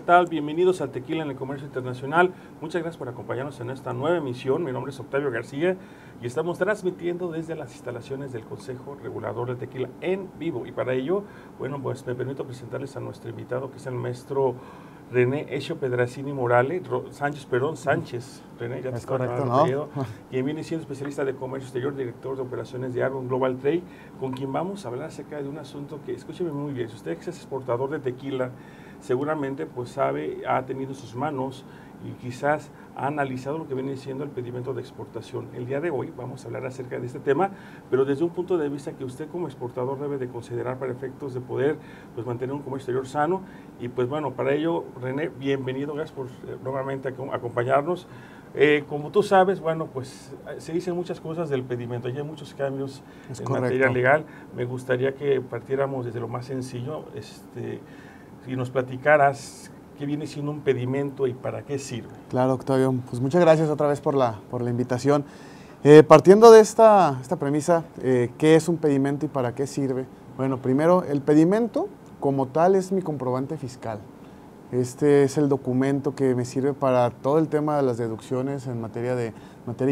tal? Bienvenidos al Tequila en el Comercio Internacional. Muchas gracias por acompañarnos en esta nueva emisión. Mi nombre es Octavio García y estamos transmitiendo desde las instalaciones del Consejo Regulador del Tequila en vivo. Y para ello, bueno, pues me permito presentarles a nuestro invitado, que es el maestro René Ezio Pedrazzini Morales, Sánchez. René, ya te es estaba correcto, llamando, ¿no? Quien viene siendo especialista de comercio exterior, director de operaciones de Argon Global Trade, con quien vamos a hablar acerca de un asunto que, escúcheme muy bien, si usted es exportador de tequila, seguramente pues sabe, ha tenido en sus manos y quizás ha analizado lo que viene siendo el pedimento de exportación. El día de hoy vamos a hablar acerca de este tema, pero desde un punto de vista que usted como exportador debe de considerar para efectos de poder pues mantener un comercio exterior sano. Y pues bueno, para ello, René, bienvenido, gracias por nuevamente acompañarnos. Como tú sabes, bueno, pues se dicen muchas cosas del pedimento, hay muchos cambios en materia legal. Me gustaría que partiéramos desde lo más sencillo, si nos platicaras qué viene siendo un pedimento y para qué sirve. Claro, Octavio, pues muchas gracias otra vez por la invitación. Partiendo de esta premisa, ¿qué es un pedimento y para qué sirve? Bueno, primero, el pedimento como tal es mi comprobante fiscal. Este es el documento que me sirve para todo el tema de las deducciones en materia de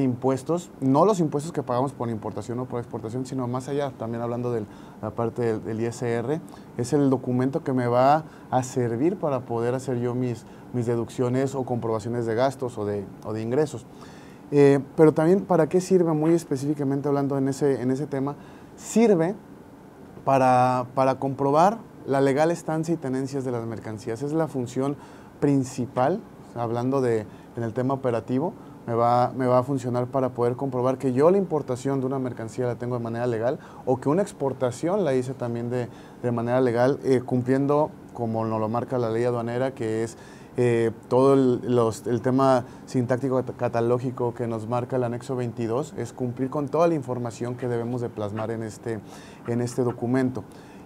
impuestos, no los impuestos que pagamos por importación o por exportación, sino más allá, también hablando de la parte del ISR, es el documento que me va a servir para poder hacer yo mis deducciones o comprobaciones de gastos o de ingresos. Pero también, ¿para qué sirve? Muy específicamente hablando en ese tema, sirve para comprobar la legal estancia y tenencias de las mercancías. Es la función principal, hablando en el tema operativo, me va a funcionar para poder comprobar que yo la importación de una mercancía la tengo de manera legal o que una exportación la hice también de manera legal, cumpliendo como nos lo marca la ley aduanera, que es todo el tema sintáctico catalógico que nos marca el anexo 22, es cumplir con toda la información que debemos de plasmar en este documento.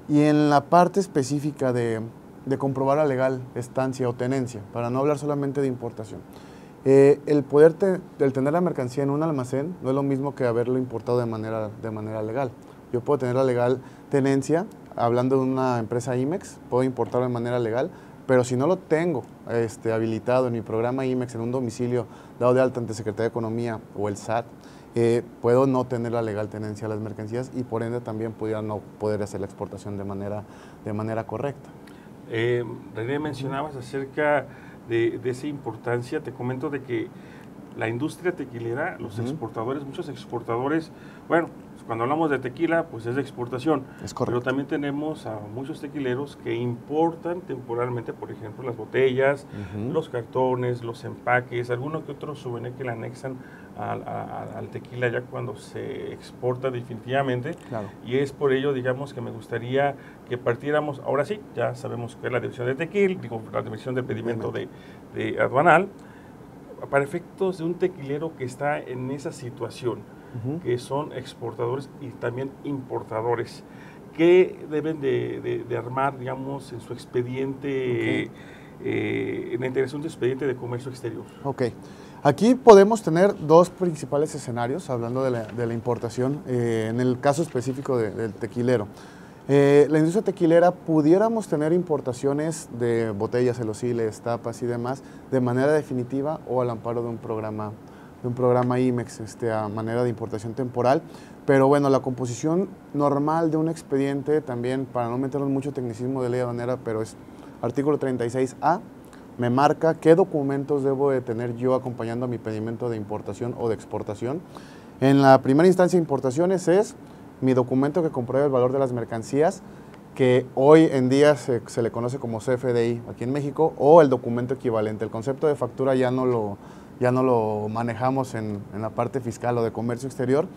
Y en la parte específica de comprobar la legal estancia o tenencia, para no hablar solamente de importación, el tener la mercancía en un almacén no es lo mismo que haberlo importado de manera legal. Yo puedo tener la legal tenencia, hablando de una empresa IMEX, puedo importarlo de manera legal, pero si no lo tengo habilitado en mi programa IMEX, en un domicilio dado de alta ante Secretaría de Economía o el SAT, puedo no tener la legal tenencia de las mercancías y por ende también pudiera no poder hacer la exportación de manera correcta. René, mencionabas acerca de esa importancia. Te comento de que la industria tequilera, los exportadores, muchos exportadores, bueno, cuando hablamos de tequila, pues es de exportación. Es correcto. Pero también tenemos a muchos tequileros que importan temporalmente, por ejemplo, las botellas, los cartones, los empaques, alguno que otro souvenir que le anexan al tequila ya cuando se exporta definitivamente. Claro. Y es por ello, digamos, que me gustaría que partiéramos, ahora sí, ya sabemos qué es la división de tequila, la división del pedimento de aduanal, para efectos de un tequilero que está en esa situación, que son exportadores y también importadores, ¿qué deben de armar, digamos, en su expediente, en la integración de su expediente de comercio exterior? Ok. Aquí podemos tener dos principales escenarios, hablando de la importación, en el caso específico del tequilero. La industria tequilera pudiéramos tener importaciones de botellas, celosiles, tapas y demás de manera definitiva o al amparo de un programa IMEX, a manera de importación temporal. Pero bueno, la composición normal de un expediente también, para no meternos mucho tecnicismo de ley aduanera, pero es artículo 36A, me marca qué documentos debo de tener yo acompañando a mi pedimento de importación o de exportación. En la primera instancia de importaciones es mi documento que compruebe el valor de las mercancías, que hoy en día se le conoce como CFDI aquí en México, o el documento equivalente. El concepto de factura ya no lo manejamos en la parte fiscal o de comercio exterior.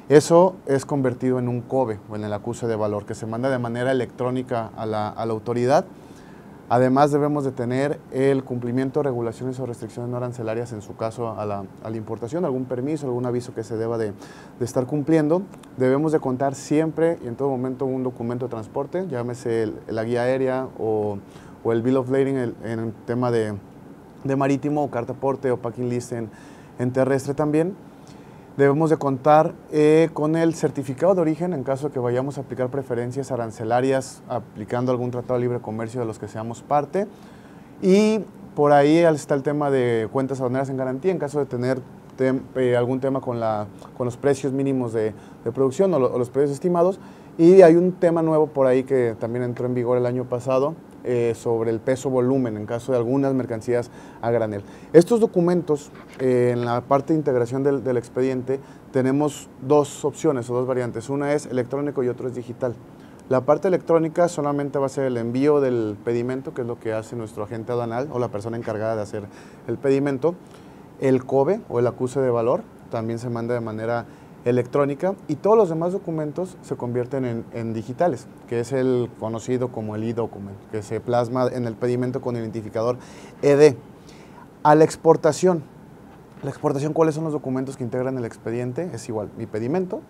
Eso es convertido en un COBE o en el acuse de valor, que se manda de manera electrónica a la autoridad. Además, debemos de tener el cumplimiento de regulaciones o restricciones no arancelarias, en su caso a la importación, algún permiso, algún aviso que se deba de estar cumpliendo. Debemos de contar siempre y en todo momento un documento de transporte, llámese la guía aérea o el Bill of Lading en el tema de marítimo, o carta aporte o packing list en terrestre también. Debemos de contar con el certificado de origen en caso de que vayamos a aplicar preferencias arancelarias aplicando algún tratado de libre comercio de los que seamos parte. Y por ahí está el tema de cuentas aduaneras en garantía, en caso de tener algún tema con los precios mínimos de producción o los precios estimados. Y hay un tema nuevo por ahí que también entró en vigor el año pasado, sobre el peso volumen en caso de algunas mercancías a granel. Estos documentos, en la parte de integración del expediente, tenemos dos opciones o dos variantes. Una es electrónico y otro es digital. La parte electrónica solamente va a ser el envío del pedimento, que es lo que hace nuestro agente aduanal o la persona encargada de hacer el pedimento. El COBE o el acuse de valor también se manda de manera electrónica y todos los demás documentos se convierten en digitales, que es el conocido como el e-document, que se plasma en el pedimento con el identificador ED. A la exportación, ¿cuáles son los documentos que integran el expediente? Es igual, mi pedimento,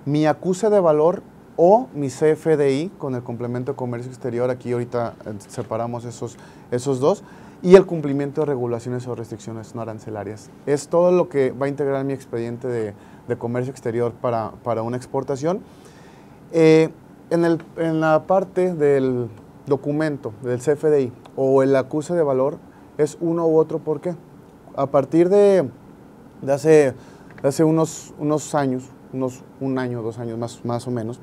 mi acuse de valor o mi CFDI con el complemento de comercio exterior. Aquí ahorita separamos esos dos, y el cumplimiento de regulaciones o restricciones no arancelarias. Es todo lo que va a integrar mi expediente de comercio exterior para una exportación. En la parte del documento, del CFDI o el acuse de valor, es uno u otro. ¿Por qué? A partir de hace unos años, un año, 2 años más o menos,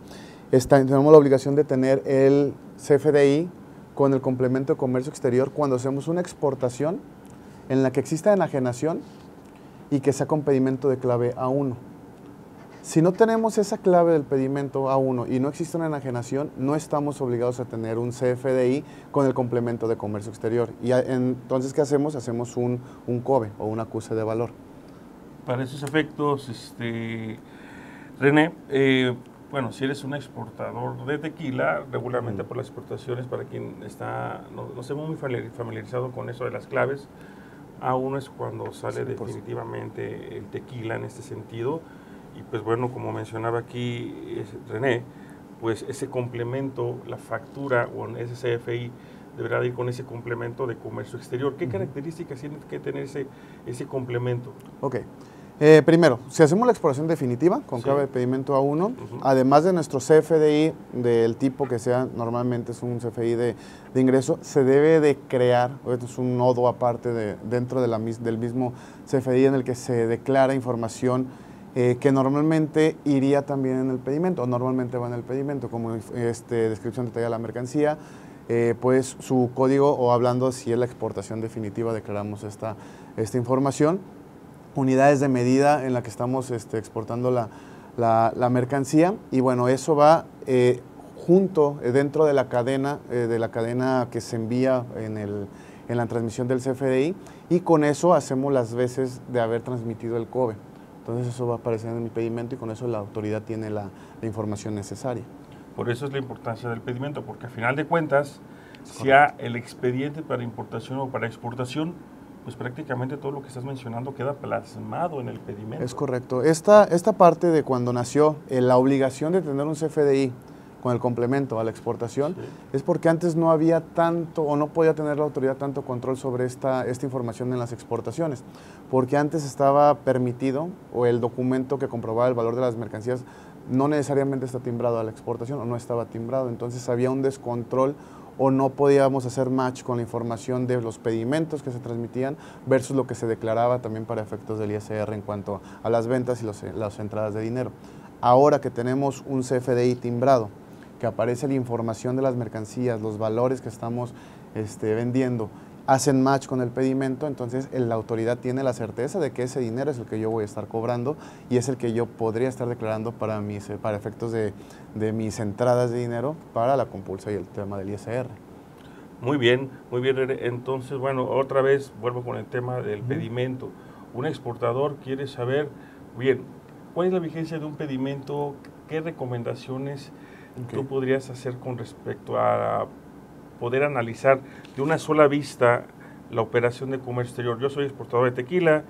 tenemos la obligación de tener el CFDI con el complemento de comercio exterior cuando hacemos una exportación en la que exista enajenación y que sea con pedimento de clave A1. Si no tenemos esa clave del pedimento A1 y no existe una enajenación, no estamos obligados a tener un CFDI con el complemento de comercio exterior. Y entonces, ¿qué hacemos? Hacemos un COBE o un acuse de valor. Para esos efectos, René, bueno, si eres un exportador de tequila, regularmente por las exportaciones, para quien no esté muy familiarizado con eso de las claves, A1 es cuando sale definitivamente el tequila en este sentido. Y pues bueno, como mencionaba aquí René, pues ese complemento, la factura o ese CFI deberá ir con ese complemento de comercio exterior. ¿Qué características tiene que tener ese complemento? Ok. Primero, si hacemos la exportación definitiva con clave de pedimento A1, además de nuestro CFDI del tipo que sea, normalmente es un CFDI de ingreso, se debe de crear, es un nodo aparte dentro del mismo CFDI en el que se declara información que normalmente iría también en el pedimento, o normalmente va en el pedimento, como descripción detallada de la mercancía, pues su código, o hablando si es la exportación definitiva, declaramos esta información. Unidades de medida en la que estamos exportando la mercancía, y bueno, eso va junto dentro de la cadena que se envía en la transmisión del CFDI, y con eso hacemos las veces de haber transmitido el COBE. Entonces eso va a aparecer en mi pedimento y con eso la autoridad tiene la información necesaria. Por eso es la importancia del pedimento, porque al final de cuentas, si hay el expediente para importación o para exportación, pues prácticamente todo lo que estás mencionando queda plasmado en el pedimento. Es correcto. Esta parte de cuando nació la obligación de tener un CFDI con el complemento a la exportación, es porque antes no había tanto, o no podía tener la autoridad tanto control sobre esta información en las exportaciones, porque antes estaba permitido, o el documento que comprobaba el valor de las mercancías no necesariamente está timbrado a la exportación, o no estaba timbrado, entonces había un descontrol, o no podíamos hacer match con la información de los pedimentos que se transmitían versus lo que se declaraba también para efectos del ISR en cuanto a las ventas y las entradas de dinero. Ahora que tenemos un CFDI timbrado, que aparece la información de las mercancías, los valores que estamos vendiendo, hacen match con el pedimento, entonces la autoridad tiene la certeza de que ese dinero es el que yo voy a estar cobrando y es el que yo podría estar declarando para efectos de mis entradas de dinero para la compulsa y el tema del ISR. Muy bien, entonces, bueno, otra vez vuelvo con el tema del pedimento. Un exportador quiere saber, bien, ¿cuál es la vigencia de un pedimento? ¿Qué recomendaciones tú podrías hacer con respecto a poder analizar de una sola vista la operación de comercio exterior? Yo soy exportador de tequila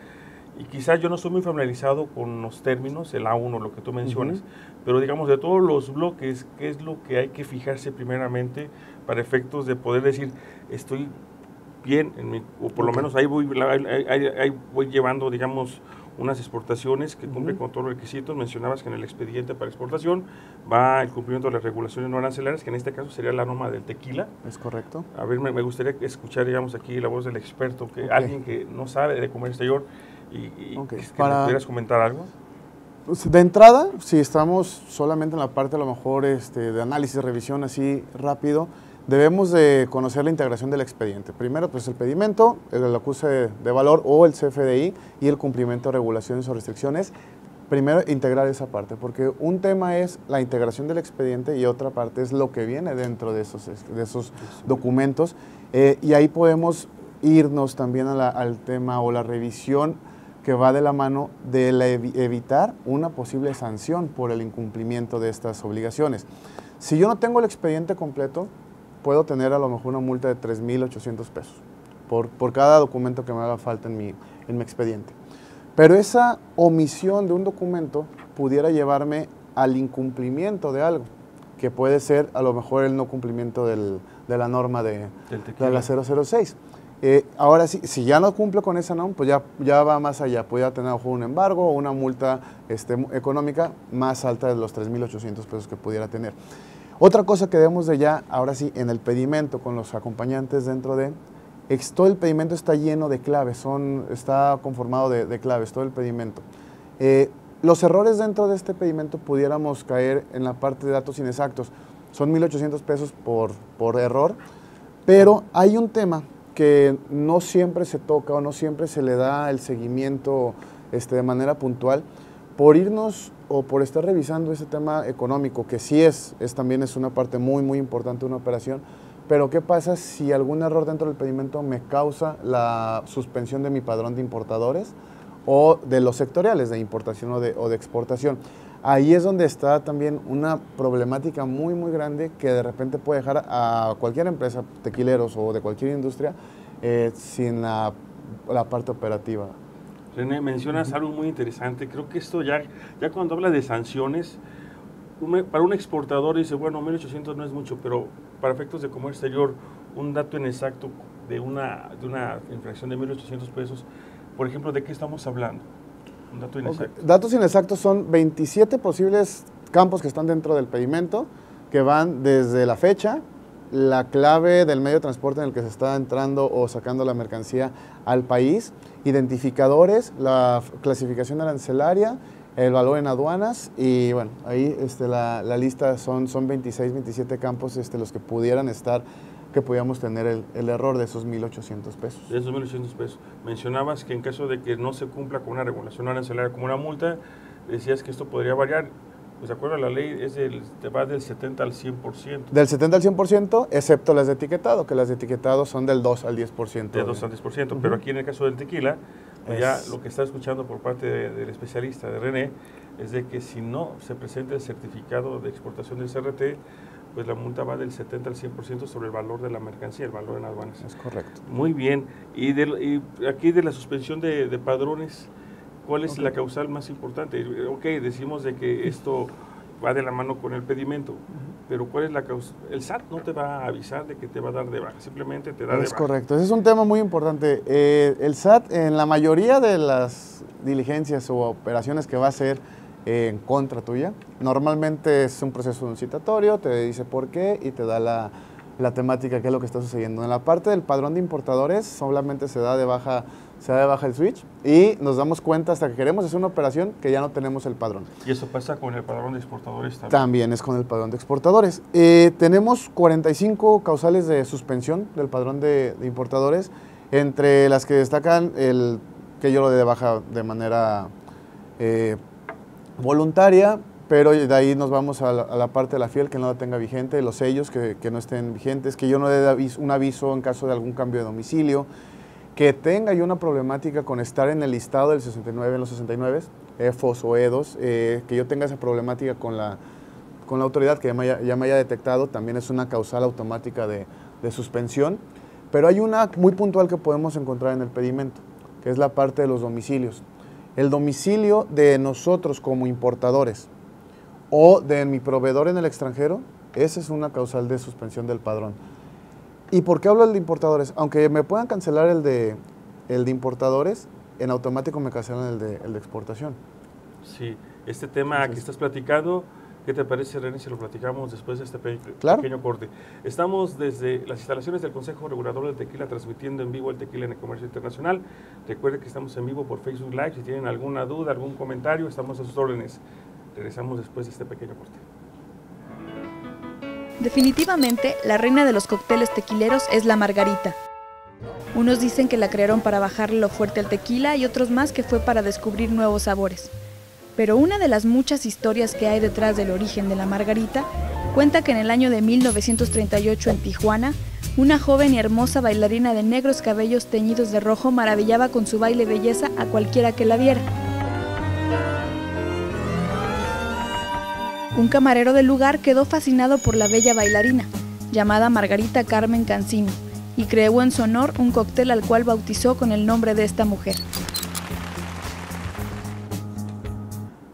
y quizás yo no estoy muy familiarizado con los términos, el A1, lo que tú mencionas, pero digamos de todos los bloques, ¿qué es lo que hay que fijarse primeramente para efectos de poder decir, estoy bien, o por lo menos ahí voy llevando, digamos, unas exportaciones que cumplen con todos los requisitos. Mencionabas que en el expediente para exportación va el cumplimiento de las regulaciones no arancelarias, que en este caso sería la norma del tequila. Es correcto. A ver, me gustaría escuchar, digamos, aquí la voz del experto, que alguien que no sabe de comercio exterior y que nos pudieras comentar algo. De entrada, si estamos solamente en la parte a lo mejor de análisis, revisión así rápido, debemos de conocer la integración del expediente. Primero, pues el pedimento, el acuse de valor o el CFDI y el cumplimiento de regulaciones o restricciones. Primero, integrar esa parte, porque un tema es la integración del expediente y otra parte es lo que viene dentro de esos documentos. Y ahí podemos irnos también al tema o la revisión que va de la mano de evitar una posible sanción por el incumplimiento de estas obligaciones. Si yo no tengo el expediente completo, puedo tener a lo mejor una multa de 3,800 pesos por cada documento que me haga falta en mi expediente. Pero esa omisión de un documento pudiera llevarme al incumplimiento de algo, que puede ser a lo mejor el no cumplimiento de la norma de la 006. Ahora sí, si ya no cumplo con esa norma, pues ya va más allá, podría tener un embargo o una multa económica más alta de los 3,800 pesos que pudiera tener. Otra cosa que debemos de ya, ahora sí, en el pedimento con los acompañantes dentro de, todo el pedimento está lleno de claves, está conformado de claves, todo el pedimento. Los errores dentro de este pedimento pudiéramos caer en la parte de datos inexactos, son 1,800 pesos por error, pero hay un tema que no siempre se toca o no siempre se le da el seguimiento de manera puntual, por irnos o por estar revisando ese tema económico, que sí también es una parte muy, muy importante de una operación, pero ¿qué pasa si algún error dentro del pedimento me causa la suspensión de mi padrón de importadores o de los sectoriales de importación o de exportación? Ahí es donde está también una problemática muy, muy grande que de repente puede dejar a cualquier empresa, tequileros o de cualquier industria, sin la parte operativa. René, mencionas algo muy interesante. Creo que esto ya cuando habla de sanciones, para un exportador dice, bueno, 1,800 no es mucho, pero para efectos de comercio exterior, un dato inexacto de una infracción de 1,800 pesos, por ejemplo, ¿de qué estamos hablando? Un dato inexacto. Datos inexactos son 27 posibles campos que están dentro del pedimento, que van desde la fecha, la clave del medio de transporte en el que se está entrando o sacando la mercancía al país, identificadores, la clasificación arancelaria, el valor en aduanas y bueno, ahí la lista son 26, 27 campos los que pudieran estar, que pudiéramos tener el error de esos 1,800 pesos. De esos 1,800 pesos. Mencionabas que en caso de que no se cumpla con una regulación arancelaria como una multa, decías que esto podría variar. Pues de acuerdo a la ley, te va del 70 al 100%. Del 70 al 100%, excepto las de etiquetado, que las de etiquetado son del 2 al 10%. Del 2 al 10%, pero aquí en el caso del tequila, pues ya lo que está escuchando por parte del especialista, de René, es de que si no se presenta el certificado de exportación del CRT, pues la multa va del 70 al 100% sobre el valor de la mercancía, el valor en aduanas. Es correcto. Muy bien. Y aquí de la suspensión de padrones, ¿cuál es la causal más importante? Ok, decimos de que esto va de la mano con el pedimento, pero ¿cuál es la causa? El SAT no te va a avisar de que te va a dar de baja, simplemente te da de baja. Es correcto, ese es un tema muy importante. El SAT en la mayoría de las diligencias o operaciones que va a hacer en contra tuya, normalmente es un proceso de un citatorio, te dice por qué y te da la temática, qué es lo que está sucediendo. En la parte del padrón de importadores solamente se da de baja el switch y nos damos cuenta hasta que queremos hacer una operación que ya no tenemos el padrón. ¿Y eso pasa con el padrón de exportadores también? También es con el padrón de exportadores. Tenemos 45 causales de suspensión del padrón de importadores, entre las que destacan el que yo lo dé de baja de manera voluntaria, pero de ahí nos vamos a la parte de la FIEL, que no la tenga vigente, los sellos que no estén vigentes, que yo no dé un aviso en caso de algún cambio de domicilio, que tenga yo una problemática con estar en el listado del 69, en los 69, EFOS o EDOS, que yo tenga esa problemática con la autoridad que ya me haya detectado, también es una causal automática de suspensión, pero hay una muy puntual que podemos encontrar en el pedimento, que es la parte de los domicilios. El domicilio de nosotros como importadores o de mi proveedor en el extranjero, esa es una causal de suspensión del padrón. ¿Y por qué hablo del de importadores? Aunque me puedan cancelar el de importadores, en automático me cancelaron el de exportación. Sí, este tema que estás platicando, ¿qué te parece, René, si lo platicamos después de este pequeño corte? Estamos desde las instalaciones del Consejo Regulador del Tequila transmitiendo en vivo el tequila en el comercio internacional. Recuerden que estamos en vivo por Facebook Live. Si tienen alguna duda, algún comentario, estamos a sus órdenes. Regresamos después de este pequeño corte. Definitivamente, la reina de los cócteles tequileros es la margarita. Unos dicen que la crearon para bajarle lo fuerte al tequila y otros más que fue para descubrir nuevos sabores. Pero una de las muchas historias que hay detrás del origen de la margarita cuenta que en el año de 1938 en Tijuana, una joven y hermosa bailarina de negros cabellos teñidos de rojo maravillaba con su baile belleza a cualquiera que la viera. Un camarero del lugar quedó fascinado por la bella bailarina, llamada Margarita Carmen Cancino, y creó en su honor un cóctel al cual bautizó con el nombre de esta mujer.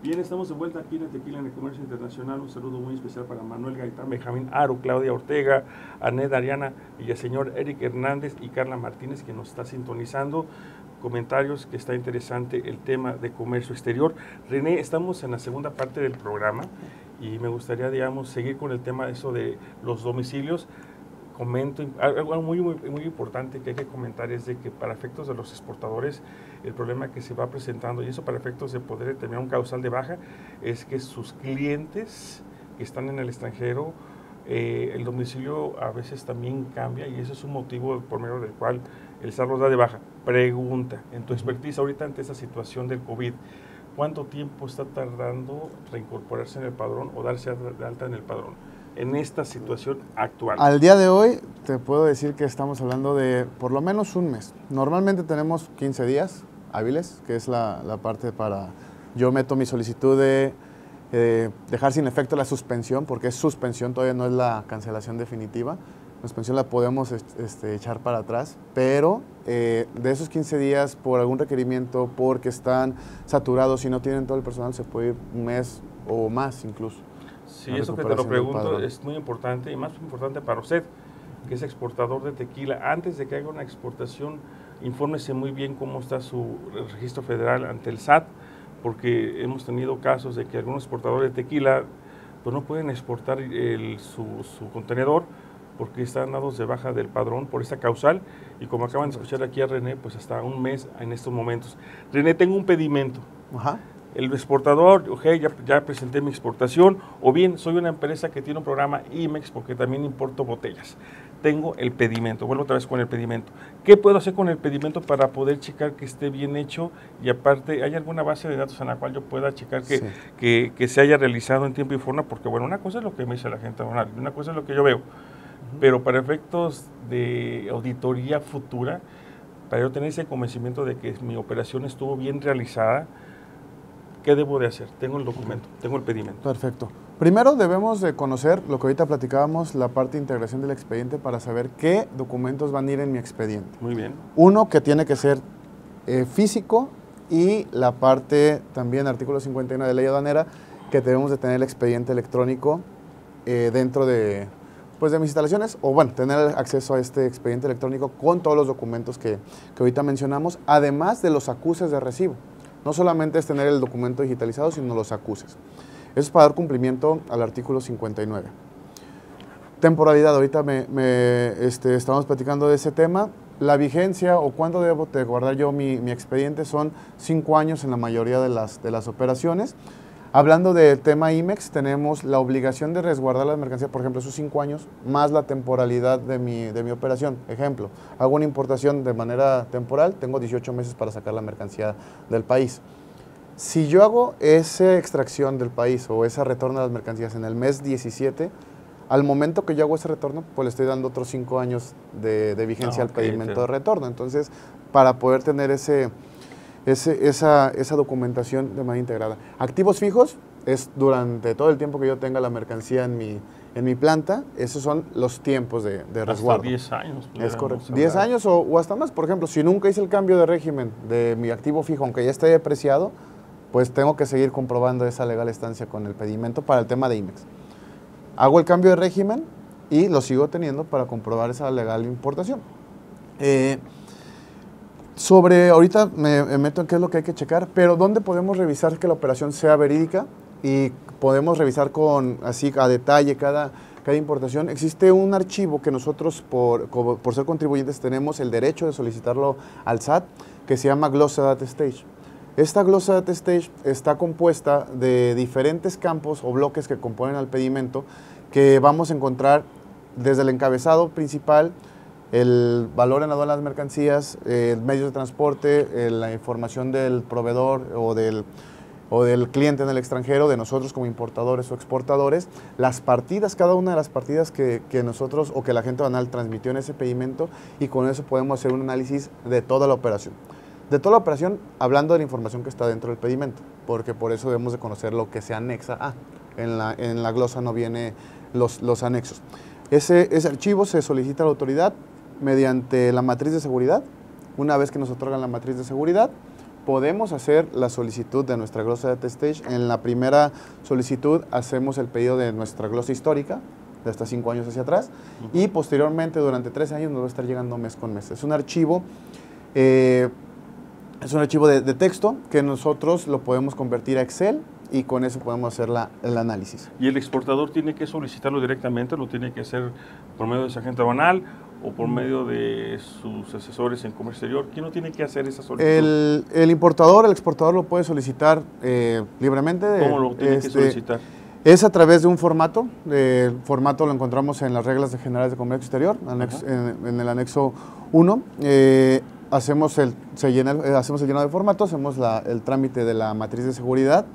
Bien, estamos de vuelta aquí en el Tequila en el Comercio Internacional. Un saludo muy especial para Manuel Gaitán, Benjamín Aro, Claudia Ortega, Anet Ariana, Villaseñor, Eric Hernández y Carla Martínez, que nos está sintonizando. Comentarios que está interesante el tema de comercio exterior. René, estamos en la segunda parte del programa y me gustaría, digamos, seguir con el tema de eso de los domicilios. Comento, algo muy importante que hay que comentar es de que para efectos de los exportadores, el problema que se va presentando, y eso para efectos de poder determinar un causal de baja, es que sus clientes que están en el extranjero, el domicilio a veces también cambia, y eso es un motivo por medio del cual el SAT los da de baja. Pregunta, en tu expertise ahorita ante esta situación del COVID, ¿cuánto tiempo está tardando reincorporarse en el padrón o darse de alta en el padrón en esta situación actual? Al día de hoy te puedo decir que estamos hablando de por lo menos un mes. Normalmente tenemos 15 días hábiles, que es la parte para... Yo meto mi solicitud de dejar sin efecto la suspensión, porque es suspensión, todavía no es la cancelación definitiva. La suspensión la podemos echar para atrás, pero de esos 15 días, por algún requerimiento, porque están saturados y no tienen todo el personal, se puede ir un mes o más incluso. Sí, eso que te lo pregunto es muy importante, y más importante para usted, que es exportador de tequila. Antes de que haga una exportación, infórmese muy bien cómo está su registro federal ante el SAT, porque hemos tenido casos de que algunos exportadores de tequila pues no pueden exportar su contenedor porque están dados de baja del padrón por esta causal, y como acaban de escuchar aquí a René, pues hasta un mes en estos momentos. René, tengo un pedimento. Ajá. El exportador, ya presenté mi exportación, o bien soy una empresa que tiene un programa IMEX porque también importo botellas. Tengo el pedimento, vuelvo otra vez con el pedimento. ¿Qué puedo hacer con el pedimento para poder checar que esté bien hecho? Y aparte, ¿hay alguna base de datos en la cual yo pueda checar que se haya realizado en tiempo y forma? Porque bueno, una cosa es lo que me dice la gente, una cosa es lo que yo veo, pero para efectos de auditoría futura, para yo tener ese convencimiento de que mi operación estuvo bien realizada, ¿qué debo de hacer? Tengo el documento, tengo el pedimento. Perfecto. Primero debemos de conocer lo que ahorita platicábamos, la parte de integración del expediente, para saber qué documentos van a ir en mi expediente. Muy bien. Uno que tiene que ser físico, y la parte también, artículo 51 de ley aduanera, que debemos de tener el expediente electrónico dentro de mis instalaciones, o bueno, tener acceso a este expediente electrónico con todos los documentos que ahorita mencionamos, además de los acuses de recibo. No solamente es tener el documento digitalizado, sino los acuses. Eso es para dar cumplimiento al artículo 59. Temporalidad, ahorita estamos platicando de ese tema. La vigencia o cuándo debo de guardar yo mi expediente son 5 años en la mayoría de las operaciones. Hablando del tema IMEX, tenemos la obligación de resguardar la mercancía, por ejemplo, esos 5 años, más la temporalidad de mi operación. Ejemplo, hago una importación de manera temporal, tengo 18 meses para sacar la mercancía del país. Si yo hago esa extracción del país o ese retorno de las mercancías en el mes 17, al momento que yo hago ese retorno, pues le estoy dando otros 5 años de vigencia al pedimento de retorno. Entonces, para poder tener esa documentación de manera integrada. Activos fijos es durante todo el tiempo que yo tenga la mercancía en mi planta. Esos son los tiempos de resguardo. Hasta 10 años. Es correcto. 10 años o hasta más. Por ejemplo, si nunca hice el cambio de régimen de mi activo fijo, aunque ya esté depreciado, pues tengo que seguir comprobando esa legal estancia con el pedimento para el tema de IMEX. Hago el cambio de régimen y lo sigo teniendo para comprobar esa legal importación. Ahorita me meto en qué es lo que hay que checar, pero ¿dónde podemos revisar que la operación sea verídica? Y podemos revisar así a detalle cada importación. Existe un archivo que nosotros, por ser contribuyentes, tenemos el derecho de solicitarlo al SAT, que se llama Glosa Data Stage. Esta Glosa Data Stage está compuesta de diferentes campos o bloques que componen al pedimento, que vamos a encontrar desde el encabezado principal, el valor en aduana de las mercancías, medios de transporte, la información del proveedor o del cliente en el extranjero, de nosotros como importadores o exportadores, las partidas, cada una de las partidas que nosotros o que la gente banal transmitió en ese pedimento, y con eso podemos hacer un análisis de toda la operación. De toda la operación, hablando de la información que está dentro del pedimento, porque por eso debemos de conocer lo que se anexa a. En la glosa no viene los anexos. Ese archivo se solicita a la autoridad mediante la matriz de seguridad. Una vez que nos otorgan la matriz de seguridad, podemos hacer la solicitud de nuestra glosa Data Stage. En la primera solicitud hacemos el pedido de nuestra glosa histórica, de hasta 5 años hacia atrás, y posteriormente durante 3 años nos va a estar llegando mes con mes. Es un archivo de texto que nosotros lo podemos convertir a Excel, y con eso podemos hacer el análisis. ¿Y el exportador tiene que solicitarlo directamente? ¿Lo tiene que hacer por medio de su agente aduanal o por medio de sus asesores en comercio exterior? ¿Quién no tiene que hacer esa solicitud? El importador, el exportador lo puede solicitar libremente. ¿Cómo lo tiene que solicitar? Es a través de un formato. El formato lo encontramos en las reglas generales de comercio exterior, en el anexo 1. Hacemos el llenado de formato, hacemos el trámite de la matriz de seguridad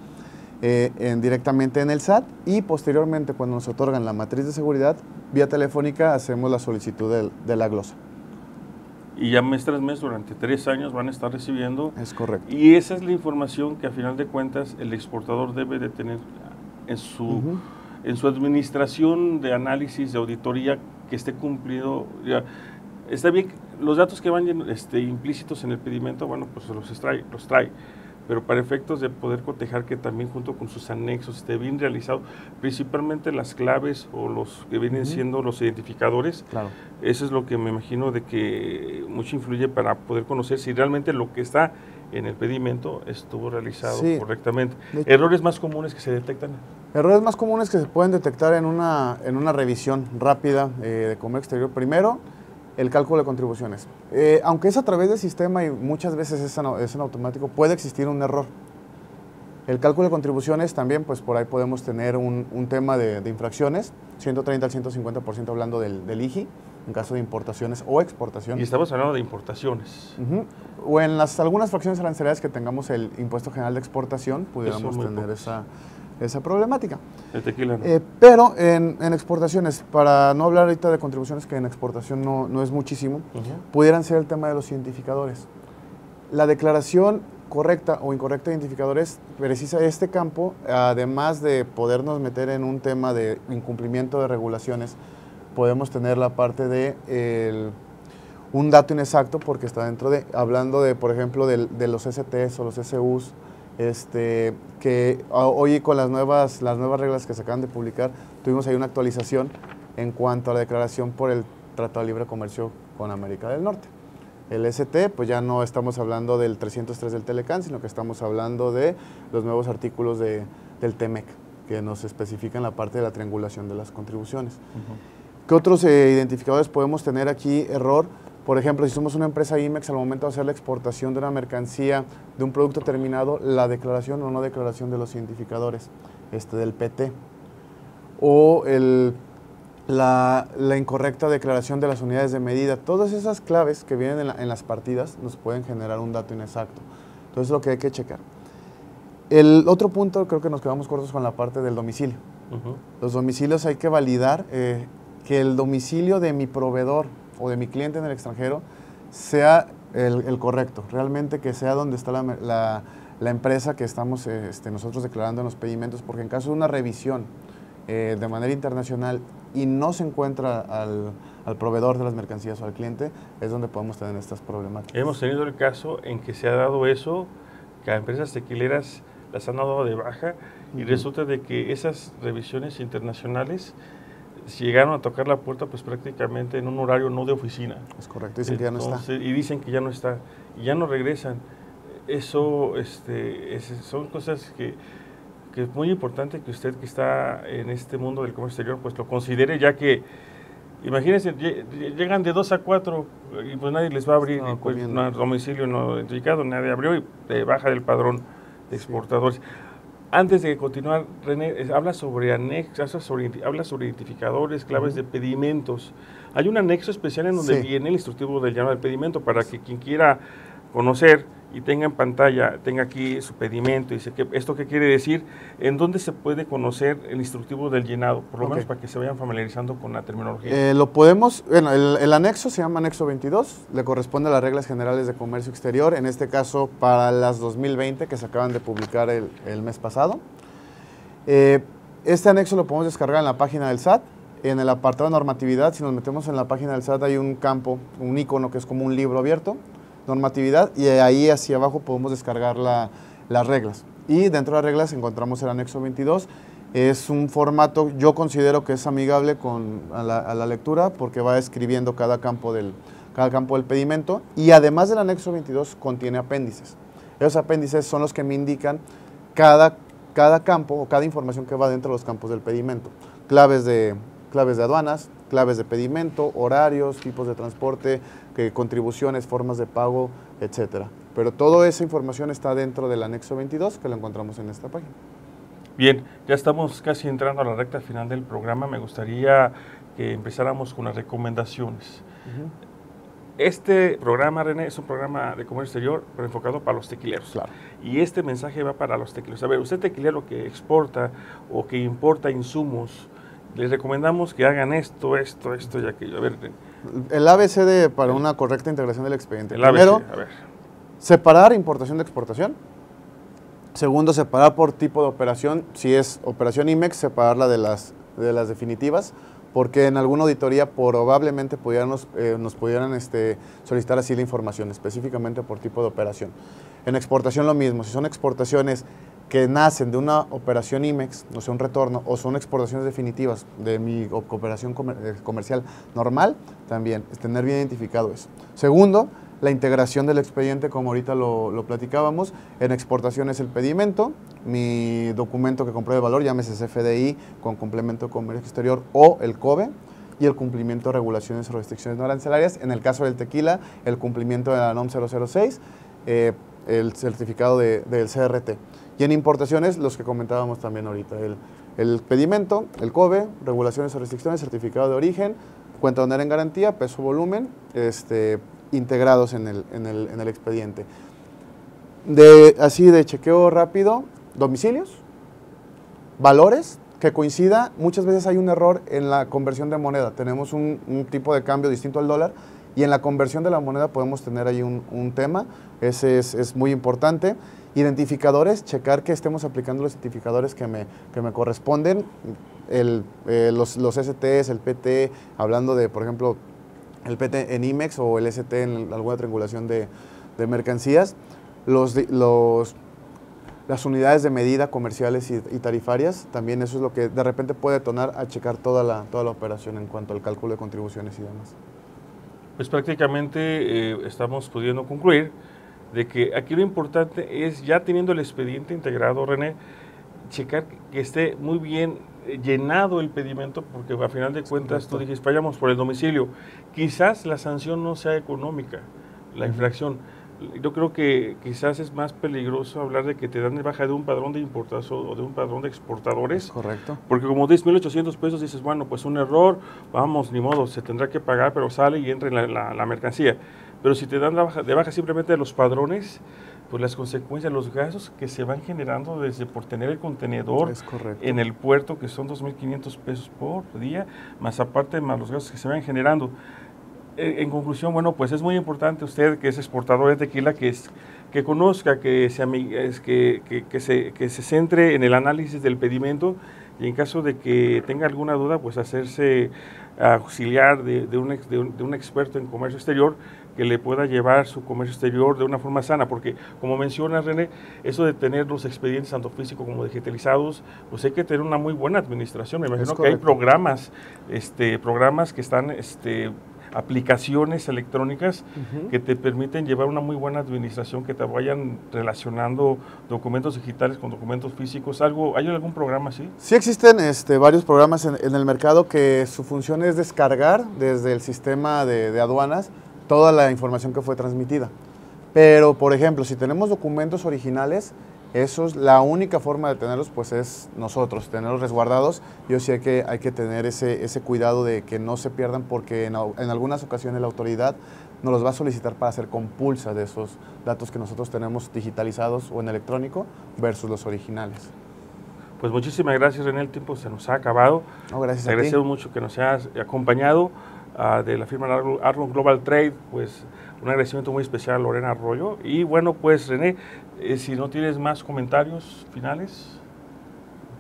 directamente en el SAT, y posteriormente, cuando nos otorgan la matriz de seguridad, vía telefónica hacemos la solicitud de la glosa. Y ya mes tras mes, durante 3 años van a estar recibiendo. Es correcto. Y esa es la información que a final de cuentas el exportador debe de tener en su administración de análisis, de auditoría, que esté cumplido. Ya, está bien, los datos que van implícitos en el pedimento, bueno, pues los trae. Pero para efectos de poder cotejar que también junto con sus anexos esté bien realizado, principalmente las claves o los que vienen siendo los identificadores. Claro. Eso es lo que me imagino de que mucho influye para poder conocer si realmente lo que está en el pedimento estuvo realizado correctamente. ¿Errores más comunes que se detectan? Errores más comunes que se pueden detectar en una revisión rápida de comercio exterior. Primero, el cálculo de contribuciones. Aunque es a través del sistema y muchas veces es en automático, puede existir un error. El cálculo de contribuciones también, pues por ahí podemos tener un tema de infracciones, 130 al 150% hablando del IGI, en caso de importaciones o exportación. Y estamos hablando de importaciones. O en algunas fracciones arancelarias que tengamos el impuesto general de exportación, pudiéramos tener esa problemática. El tequila no. Pero en exportaciones, para no hablar ahorita de contribuciones, que en exportación no es muchísimo, pudieran ser el tema de los identificadores. La declaración correcta o incorrecta de identificadores precisa este campo, además de podernos meter en un tema de incumplimiento de regulaciones, podemos tener la parte de un dato inexacto, porque está dentro hablando de, por ejemplo, de los STs o los SUs, que hoy con las nuevas reglas que se acaban de publicar, tuvimos ahí una actualización en cuanto a la declaración por el Tratado de Libre Comercio con América del Norte. El ST, pues ya no estamos hablando del 303 del Telecán, sino que estamos hablando de los nuevos artículos del TEMEC, que nos especifican la parte de la triangulación de las contribuciones. ¿Qué otros identificadores podemos tener aquí? Error. Por ejemplo, si somos una empresa IMEX, al momento de hacer la exportación de una mercancía, de un producto terminado, la declaración o no declaración de los identificadores del PT. O la incorrecta declaración de las unidades de medida. Todas esas claves que vienen en las partidas nos pueden generar un dato inexacto. Entonces, es lo que hay que checar. El otro punto, creo que nos quedamos cortos con la parte del domicilio. Los domicilios hay que validar que el domicilio de mi proveedor o de mi cliente en el extranjero sea el correcto, realmente que sea donde está la empresa que estamos nosotros declarando en los pedimentos, porque en caso de una revisión de manera internacional y no se encuentra al proveedor de las mercancías o al cliente, es donde podemos tener estas problemáticas. Hemos tenido el caso en que se ha dado eso, que a empresas tequileras las han dado de baja, y resulta de que esas revisiones internacionales llegaron a tocar la puerta pues prácticamente en un horario no de oficina. Es correcto, dicen que ya no está. Y dicen que ya no está. y ya no regresan. Eso son cosas que es muy importante que usted, que está en este mundo del comercio exterior, pues lo considere, ya que imagínense, llegan de 2 a 4 y pues nadie les va a abrir, No, pues, comiendo. no, domicilio no identificado, nadie abrió y te baja del padrón de exportadores. Antes de continuar, René, habla sobre anexos, habla sobre identificadores, claves de pedimentos. Hay un anexo especial en donde Sí. viene el instructivo del llamado del pedimento para que quien quiera conocer y tenga en pantalla, tenga aquí su pedimento y dice que esto qué quiere decir, en dónde se puede conocer el instructivo del llenado, por lo menos para que se vayan familiarizando con la terminología. Lo podemos, bueno, el anexo se llama anexo 22, le corresponde a las reglas generales de comercio exterior, en este caso para las 2020 que se acaban de publicar el mes pasado. Este anexo lo podemos descargar en la página del SAT, en el apartado de normatividad, si nos metemos en la página del SAT hay un campo, un icono que es como un libro abierto, normatividad, y ahí hacia abajo podemos descargar las reglas. Y dentro de las reglas encontramos el anexo 22. Es un formato, yo considero que es amigable a la lectura porque va escribiendo cada campo del pedimento, y además del anexo 22 contiene apéndices. Esos apéndices son los que me indican cada campo o cada información que va dentro de los campos del pedimento. Claves de aduanas, claves de pedimento, horarios, tipos de transporte, contribuciones, formas de pago, etcétera. Pero toda esa información está dentro del anexo 22 que lo encontramos en esta página. Bien, ya estamos casi entrando a la recta final del programa. Me gustaría que empezáramos con las recomendaciones. Este programa, René, es un programa de comercio exterior, pero enfocado para los tequileros. Claro. Y este mensaje va para los tequileros. A ver, usted tequilero que exporta o que importa insumos, les recomendamos que hagan esto y aquello. A ver, El ABCD para una correcta integración del expediente. el Primero, ABC, a ver. separar importación de exportación. Segundo, separar por tipo de operación. Si es operación IMEX, separarla de las definitivas, porque en alguna auditoría probablemente nos pudieran solicitar así la información, específicamente por tipo de operación. En exportación lo mismo. Si son exportaciones que nacen de una operación IMEX, o sea, un retorno, o son exportaciones definitivas de mi operación comercial normal, también es tener bien identificado eso. Segundo, la integración del expediente, como ahorita lo platicábamos. En exportación es el pedimento, mi documento que compruebe valor, llámese CFDI con complemento de comercio exterior o el COBE, y el cumplimiento de regulaciones o restricciones no arancelarias. En el caso del tequila, el cumplimiento de la NOM 006, el certificado del CRT. Y en importaciones, los que comentábamos también ahorita, el pedimento, el COBE, regulaciones o restricciones, certificado de origen, cuenta donera en garantía, peso, volumen, integrados en el expediente. Así de chequeo rápido, domicilios, valores, que coincida. Muchas veces hay un error en la conversión de moneda. Tenemos un tipo de cambio distinto al dólar, y en la conversión de la moneda podemos tener ahí un tema. Ese es muy importante. Identificadores, checar que estemos aplicando los identificadores que me corresponden, los STs, el PT, hablando de, por ejemplo, el PT en IMEX o el ST en alguna triangulación de mercancías, las unidades de medida comerciales y tarifarias, también eso es lo que de repente puede detonar a checar toda la operación en cuanto al cálculo de contribuciones y demás. Pues prácticamente estamos pudiendo concluir de que aquí lo importante es, ya teniendo el expediente integrado, René, checar que esté muy bien llenado el pedimento, porque a final de cuentas tú dijiste, vayamos por el domicilio. Quizás la sanción no sea económica, la infracción. Yo creo que quizás es más peligroso hablar de que te dan de baja de un padrón de importadores o de un padrón de exportadores. Correcto. Porque como dices 1,800 pesos, dices, bueno, pues un error, vamos, ni modo, se tendrá que pagar, pero sale y entra en la mercancía. Pero si te dan de baja simplemente de los padrones, pues las consecuencias, los gastos que se van generando desde por tener el contenedor en el puerto, que son 2,500 pesos por día, más aparte, más los gastos que se van generando. En conclusión, bueno, pues es muy importante usted, que es exportador de tequila, que conozca, que se centre en el análisis del pedimento, y en caso de que tenga alguna duda, pues hacerse auxiliar de un experto en comercio exterior, que le pueda llevar su comercio exterior de una forma sana, porque como menciona René, eso de tener los expedientes tanto físicos como digitalizados, pues hay que tener una muy buena administración. Me imagino que hay programas que están aplicaciones electrónicas que te permiten llevar una muy buena administración, que te vayan relacionando documentos digitales con documentos físicos. ¿Hay algún programa así? Sí existen varios programas en el mercado que su función es descargar desde el sistema de aduanas toda la información que fue transmitida. Pero, por ejemplo, si tenemos documentos originales, eso es la única forma de tenerlos, pues es nosotros, tenerlos resguardados. Yo sí hay que tener ese cuidado de que no se pierdan, porque en algunas ocasiones la autoridad nos los va a solicitar para hacer compulsa de esos datos que nosotros tenemos digitalizados o en electrónico versus los originales. Pues muchísimas gracias, René, el tiempo se nos ha acabado. No, gracias a ti. Te agradecemos mucho que nos hayas acompañado de la firma Argon Global Trade, pues un agradecimiento muy especial a Lorena Arroyo. Y bueno, pues René, si no tienes más comentarios finales.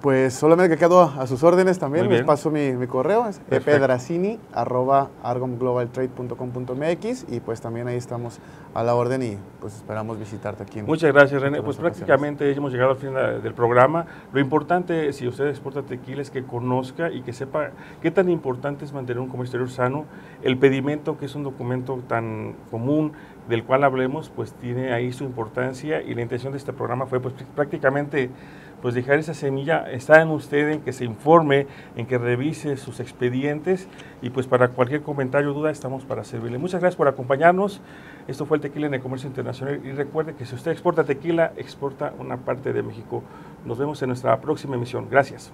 Pues solamente que quedo a sus órdenes también, les paso mi correo, es epedracini@argonglobaltrade.com.mx, y pues también ahí estamos a la orden y pues esperamos visitarte aquí. Muchas gracias, René. Pues prácticamente hemos llegado al final del programa. Lo importante, si usted exporta tequila, es que conozca y que sepa qué tan importante es mantener un comercio exterior sano. El pedimento, que es un documento tan común del cual hablemos, pues tiene ahí su importancia, y la intención de este programa fue pues prácticamente pues dejar esa semilla. Está en usted en que se informe, en que revise sus expedientes, y pues para cualquier comentario o duda estamos para servirle. Muchas gracias por acompañarnos. Esto fue el Tequila en el Comercio Internacional, y recuerde que si usted exporta tequila, exporta una parte de México. Nos vemos en nuestra próxima emisión. Gracias.